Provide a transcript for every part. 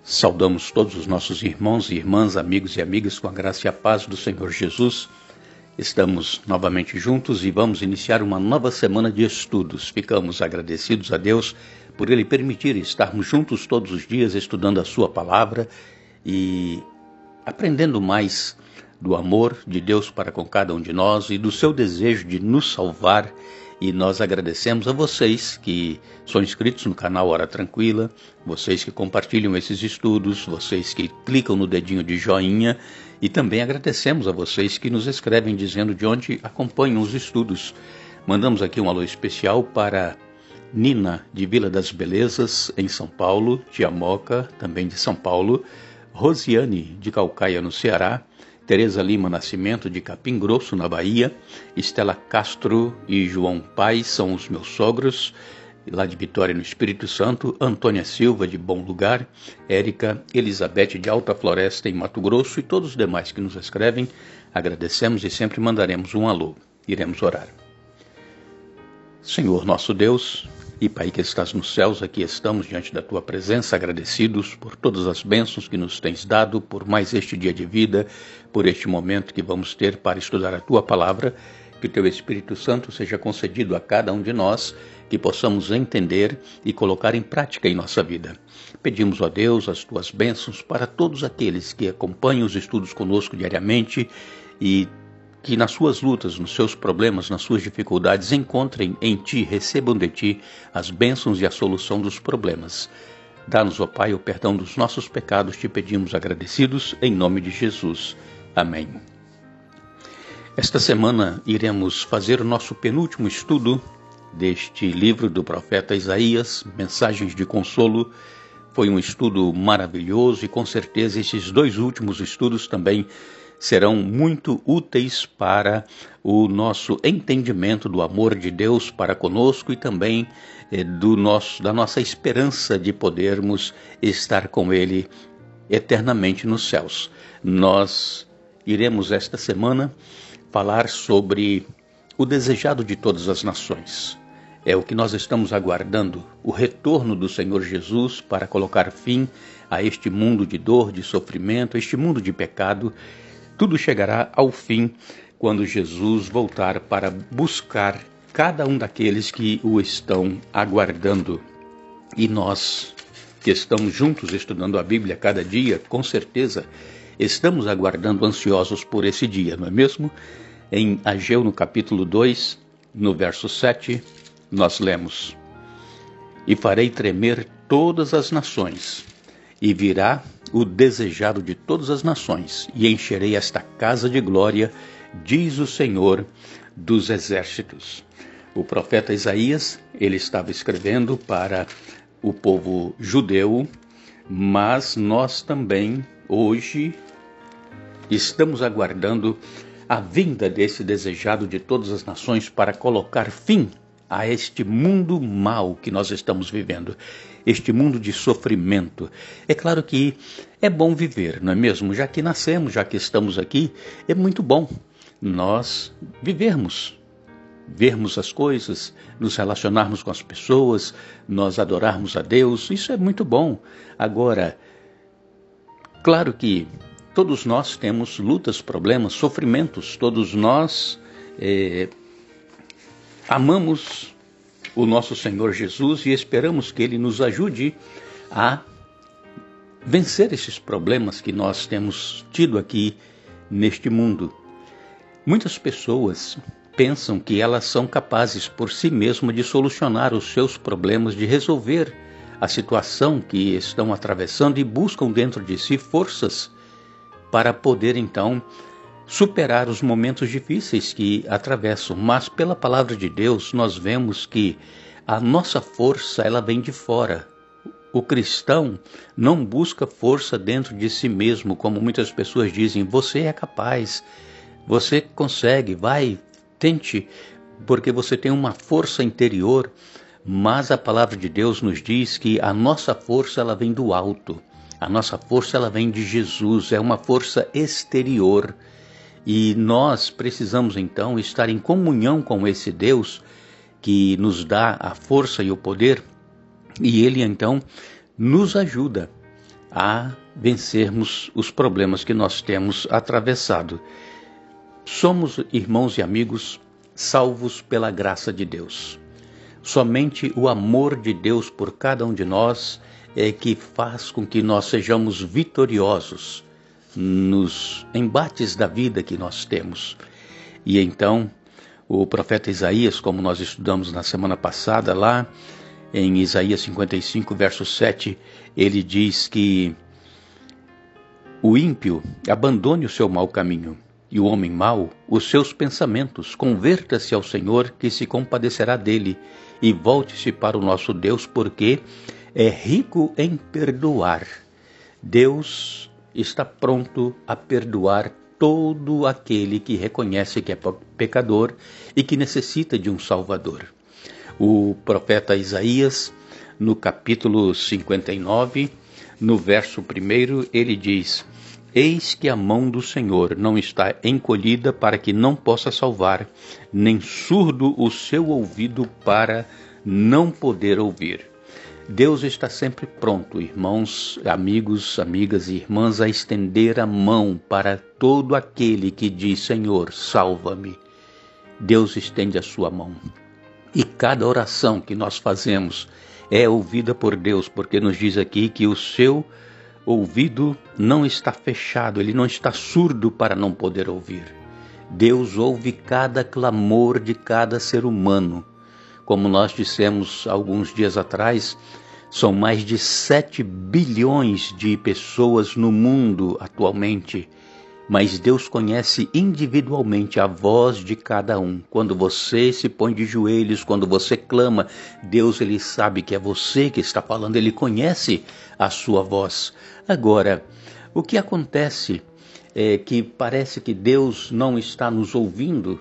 Saudamos todos os nossos irmãos e irmãs, amigos e amigas com a graça e a paz do Senhor Jesus. Estamos novamente juntos e vamos iniciar uma nova semana de estudos. Ficamos agradecidos a Deus por Ele permitir estarmos juntos todos os dias estudando a Sua Palavra e aprendendo mais do amor de Deus para com cada um de nós e do seu desejo de nos salvar. E nós agradecemos a vocês que são inscritos no canal Hora Tranquila, vocês que compartilham esses estudos, vocês que clicam no dedinho de joinha, e também agradecemos a vocês que nos escrevem dizendo de onde acompanham os estudos. Mandamos aqui um alô especial para Nina, de Vila das Belezas, em São Paulo, Tia Moca, também de São Paulo, Rosiane, de Caucaia, no Ceará, Tereza Lima Nascimento, de Capim Grosso, na Bahia, Estela Castro e João Paz são os meus sogros, lá de Vitória, no Espírito Santo, Antônia Silva, de Bom Lugar, Érica Elizabeth, de Alta Floresta, em Mato Grosso, e todos os demais que nos escrevem, agradecemos e sempre mandaremos um alô. Iremos orar. Senhor nosso Deus e Pai que estás nos céus, aqui estamos diante da Tua presença, agradecidos por todas as bênçãos que nos tens dado, por mais este dia de vida, por este momento que vamos ter para estudar a Tua Palavra, que o Teu Espírito Santo seja concedido a cada um de nós, que possamos entender e colocar em prática em nossa vida. Pedimos a Deus as Tuas bênçãos para todos aqueles que acompanham os estudos conosco diariamente e que nas suas lutas, nos seus problemas, nas suas dificuldades, encontrem em Ti, recebam de Ti as bênçãos e a solução dos problemas. Dá-nos, ó Pai, o perdão dos nossos pecados, te pedimos agradecidos, em nome de Jesus. Amém. Esta semana iremos fazer o nosso penúltimo estudo deste livro do profeta Isaías, Mensagens de Consolo. Foi um estudo maravilhoso e com certeza esses dois últimos estudos também serão muito úteis para o nosso entendimento do amor de Deus para conosco e também da nossa esperança de podermos estar com Ele eternamente nos céus. Nós iremos esta semana falar sobre o desejado de todas as nações. É o que nós estamos aguardando, o retorno do Senhor Jesus para colocar fim a este mundo de dor, de sofrimento, a este mundo de pecado. Tudo chegará ao fim quando Jesus voltar para buscar cada um daqueles que o estão aguardando. E nós, que estamos juntos estudando a Bíblia cada dia, com certeza, estamos aguardando ansiosos por esse dia, não é mesmo? Em Ageu, no capítulo 2, no verso 7, nós lemos: E farei tremer todas as nações, e virá o desejado de todas as nações, e encherei esta casa de glória, diz o Senhor dos Exércitos. O profeta Isaías, ele estava escrevendo para o povo judeu, mas nós também, hoje, estamos aguardando a vinda desse desejado de todas as nações para colocar fim a este mundo mau que nós estamos vivendo, este mundo de sofrimento. É claro que é bom viver, não é mesmo? Já que nascemos, já que estamos aqui, é muito bom nós vivermos as coisas, nos relacionarmos com as pessoas, nós adorarmos a Deus, isso é muito bom. Agora, claro que todos nós temos lutas, problemas, sofrimentos, todos nós amamos o nosso Senhor Jesus e esperamos que Ele nos ajude a vencer esses problemas que nós temos tido aqui neste mundo. Muitas pessoas pensam que elas são capazes por si mesmas de solucionar os seus problemas, de resolver a situação que estão atravessando e buscam dentro de si forças para poder então superar os momentos difíceis que atravessam. Mas pela palavra de Deus nós vemos que a nossa força ela vem de fora. O cristão não busca força dentro de si mesmo, como muitas pessoas dizem: você é capaz, você consegue, vai, tente, porque você tem uma força interior. Mas a palavra de Deus nos diz que a nossa força ela vem do alto, a nossa força ela vem de Jesus, é uma força exterior. E nós precisamos então estar em comunhão com esse Deus que nos dá a força e o poder, e Ele então nos ajuda a vencermos os problemas que nós temos atravessado. Somos, irmãos e amigos, salvos pela graça de Deus. Somente o amor de Deus por cada um de nós é que faz com que nós sejamos vitoriosos nos embates da vida que nós temos. E então, o profeta Isaías, como nós estudamos na semana passada, lá em Isaías 55, verso 7, ele diz que o ímpio abandone o seu mau caminho, e o homem mau os seus pensamentos. Converta-se ao Senhor, que se compadecerá dele, e volte-se para o nosso Deus, porque é rico em perdoar. Deus está pronto a perdoar todo aquele que reconhece que é pecador e que necessita de um Salvador. O profeta Isaías, no capítulo 59, no verso 1, ele diz: Eis que a mão do Senhor não está encolhida para que não possa salvar, nem surdo o seu ouvido para não poder ouvir. Deus está sempre pronto, irmãos, amigos, amigas e irmãs, a estender a mão para todo aquele que diz: Senhor, salva-me. Deus estende a sua mão. E cada oração que nós fazemos é ouvida por Deus, porque nos diz aqui que o seu ouvido não está fechado, ele não está surdo para não poder ouvir. Deus ouve cada clamor de cada ser humano. Como nós dissemos alguns dias atrás, são mais de 7 bilhões de pessoas no mundo atualmente, mas Deus conhece individualmente a voz de cada um. Quando você se põe de joelhos, quando você clama, Deus, ele sabe que é você que está falando, ele conhece a sua voz. Agora, o que acontece é que parece que Deus não está nos ouvindo.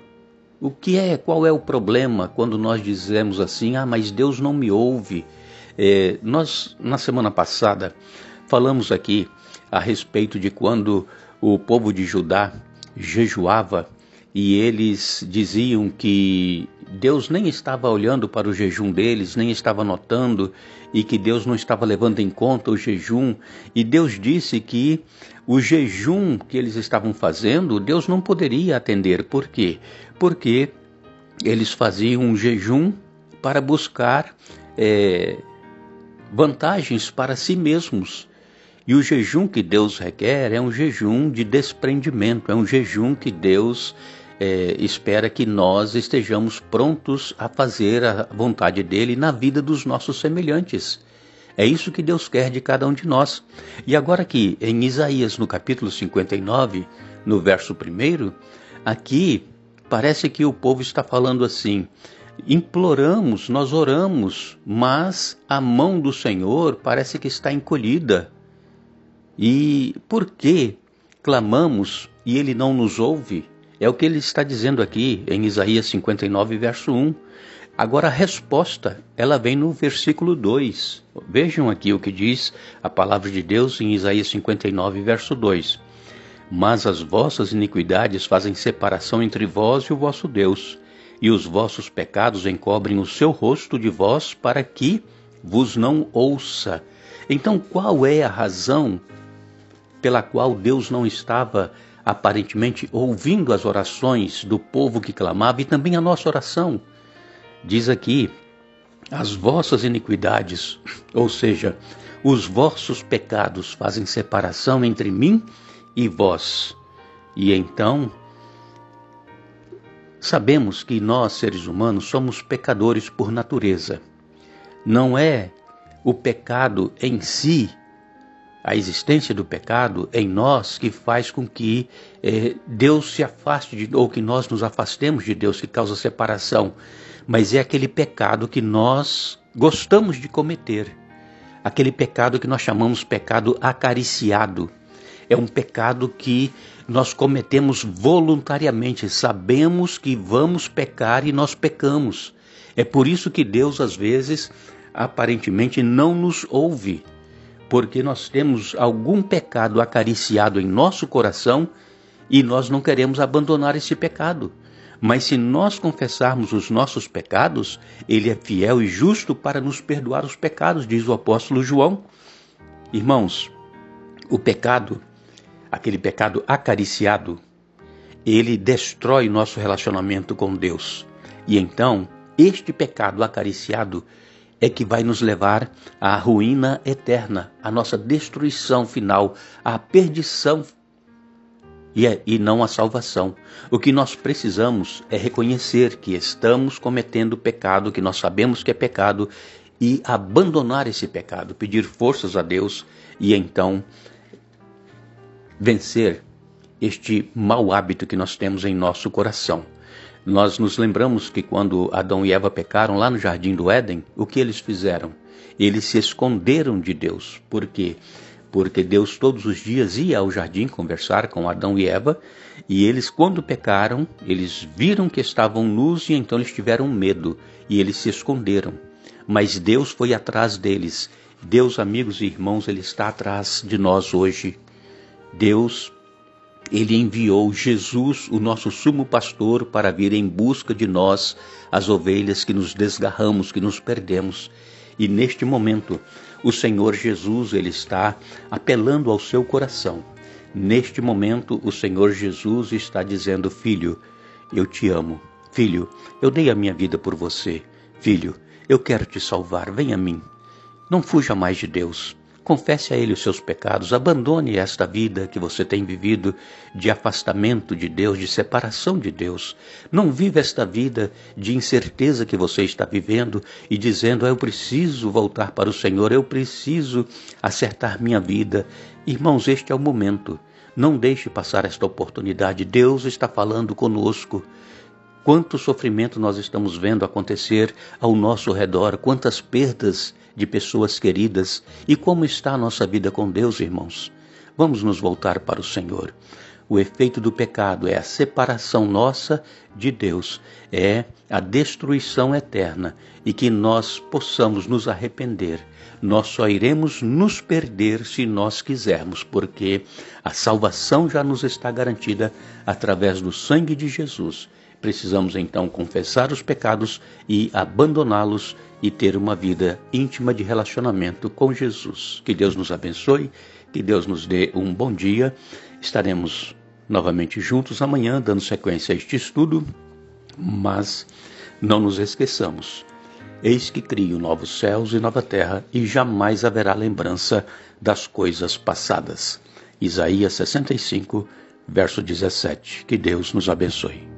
Qual é o problema quando nós dizemos assim: mas Deus não me ouve? Nós, na semana passada, falamos aqui a respeito de quando o povo de Judá jejuava e eles diziam que Deus nem estava olhando para o jejum deles, nem estava notando, e que Deus não estava levando em conta o jejum. E Deus disse que o jejum que eles estavam fazendo, Deus não poderia atender. Por quê? Porque eles faziam um jejum para buscar vantagens para si mesmos. E o jejum que Deus requer é um jejum de desprendimento, é um jejum que Deus espera que nós estejamos prontos a fazer a vontade dele na vida dos nossos semelhantes. É isso que Deus quer de cada um de nós. E agora aqui, em Isaías, no capítulo 59, no verso 1, aqui parece que o povo está falando assim: imploramos, nós oramos, mas a mão do Senhor parece que está encolhida. E por que clamamos e ele não nos ouve? É o que ele está dizendo aqui em Isaías 59, verso 1. Agora a resposta, ela vem no versículo 2. Vejam aqui o que diz a palavra de Deus em Isaías 59, verso 2. Mas as vossas iniquidades fazem separação entre vós e o vosso Deus, e os vossos pecados encobrem o seu rosto de vós para que vos não ouça. Então, qual é a razão pela qual Deus não estava aparentemente ouvindo as orações do povo que clamava e também a nossa oração? Diz aqui: as vossas iniquidades, ou seja, os vossos pecados fazem separação entre mim e vós. E então, sabemos que nós, seres humanos, somos pecadores por natureza. Não é o pecado em si, a existência do pecado em nós, que faz com que Deus se afaste, ou que nós nos afastemos de Deus, que causa separação. Mas é aquele pecado que nós gostamos de cometer. Aquele pecado que nós chamamos pecado acariciado. É um pecado que nós cometemos voluntariamente. Sabemos que vamos pecar e nós pecamos. É por isso que Deus, às vezes, aparentemente não nos ouve. Porque nós temos algum pecado acariciado em nosso coração e nós não queremos abandonar esse pecado. Mas se nós confessarmos os nossos pecados, ele é fiel e justo para nos perdoar os pecados, diz o apóstolo João. Irmãos, O pecado, aquele pecado acariciado, ele destrói nosso relacionamento com Deus. E então, este pecado acariciado é que vai nos levar à ruína eterna, à nossa destruição final, à perdição e não à salvação. O que nós precisamos é reconhecer que estamos cometendo pecado, que nós sabemos que é pecado, e abandonar esse pecado, pedir forças a Deus e então vencer este mau hábito que nós temos em nosso coração. Nós nos lembramos que quando Adão e Eva pecaram lá no Jardim do Éden, o que eles fizeram? Eles se esconderam de Deus. Por quê? Porque Deus todos os dias ia ao jardim conversar com Adão e Eva, e eles, quando pecaram, eles viram que estavam nus e então eles tiveram medo e eles se esconderam. Mas Deus foi atrás deles. Deus, amigos e irmãos, Ele está atrás de nós hoje. Deus, Ele enviou Jesus, o nosso sumo pastor, para vir em busca de nós, as ovelhas que nos desgarramos, que nos perdemos. E neste momento, o Senhor Jesus, Ele está apelando ao seu coração. Neste momento, o Senhor Jesus está dizendo: filho, eu te amo. Filho, eu dei a minha vida por você. Filho, eu quero te salvar, vem a mim. Não fuja mais de Deus. Confesse a Ele os seus pecados, abandone esta vida que você tem vivido de afastamento de Deus, de separação de Deus. Não viva esta vida de incerteza que você está vivendo e dizendo: eu preciso voltar para o Senhor, eu preciso acertar minha vida. Irmãos, este é o momento. Não deixe passar esta oportunidade. Deus está falando conosco. Quanto sofrimento nós estamos vendo acontecer ao nosso redor, quantas perdas de pessoas queridas, e como está a nossa vida com Deus, irmãos? Vamos nos voltar para o Senhor. O efeito do pecado é a separação nossa de Deus, é a destruição eterna, e que nós possamos nos arrepender. Nós só iremos nos perder se nós quisermos, porque a salvação já nos está garantida através do sangue de Jesus. Precisamos então confessar os pecados e abandoná-los e ter uma vida íntima de relacionamento com Jesus. Que Deus nos abençoe, que Deus nos dê um bom dia. Estaremos novamente juntos amanhã, dando sequência a este estudo, mas não nos esqueçamos. Eis que crio novos céus e nova terra, e jamais haverá lembrança das coisas passadas. Isaías 65, verso 17. Que Deus nos abençoe.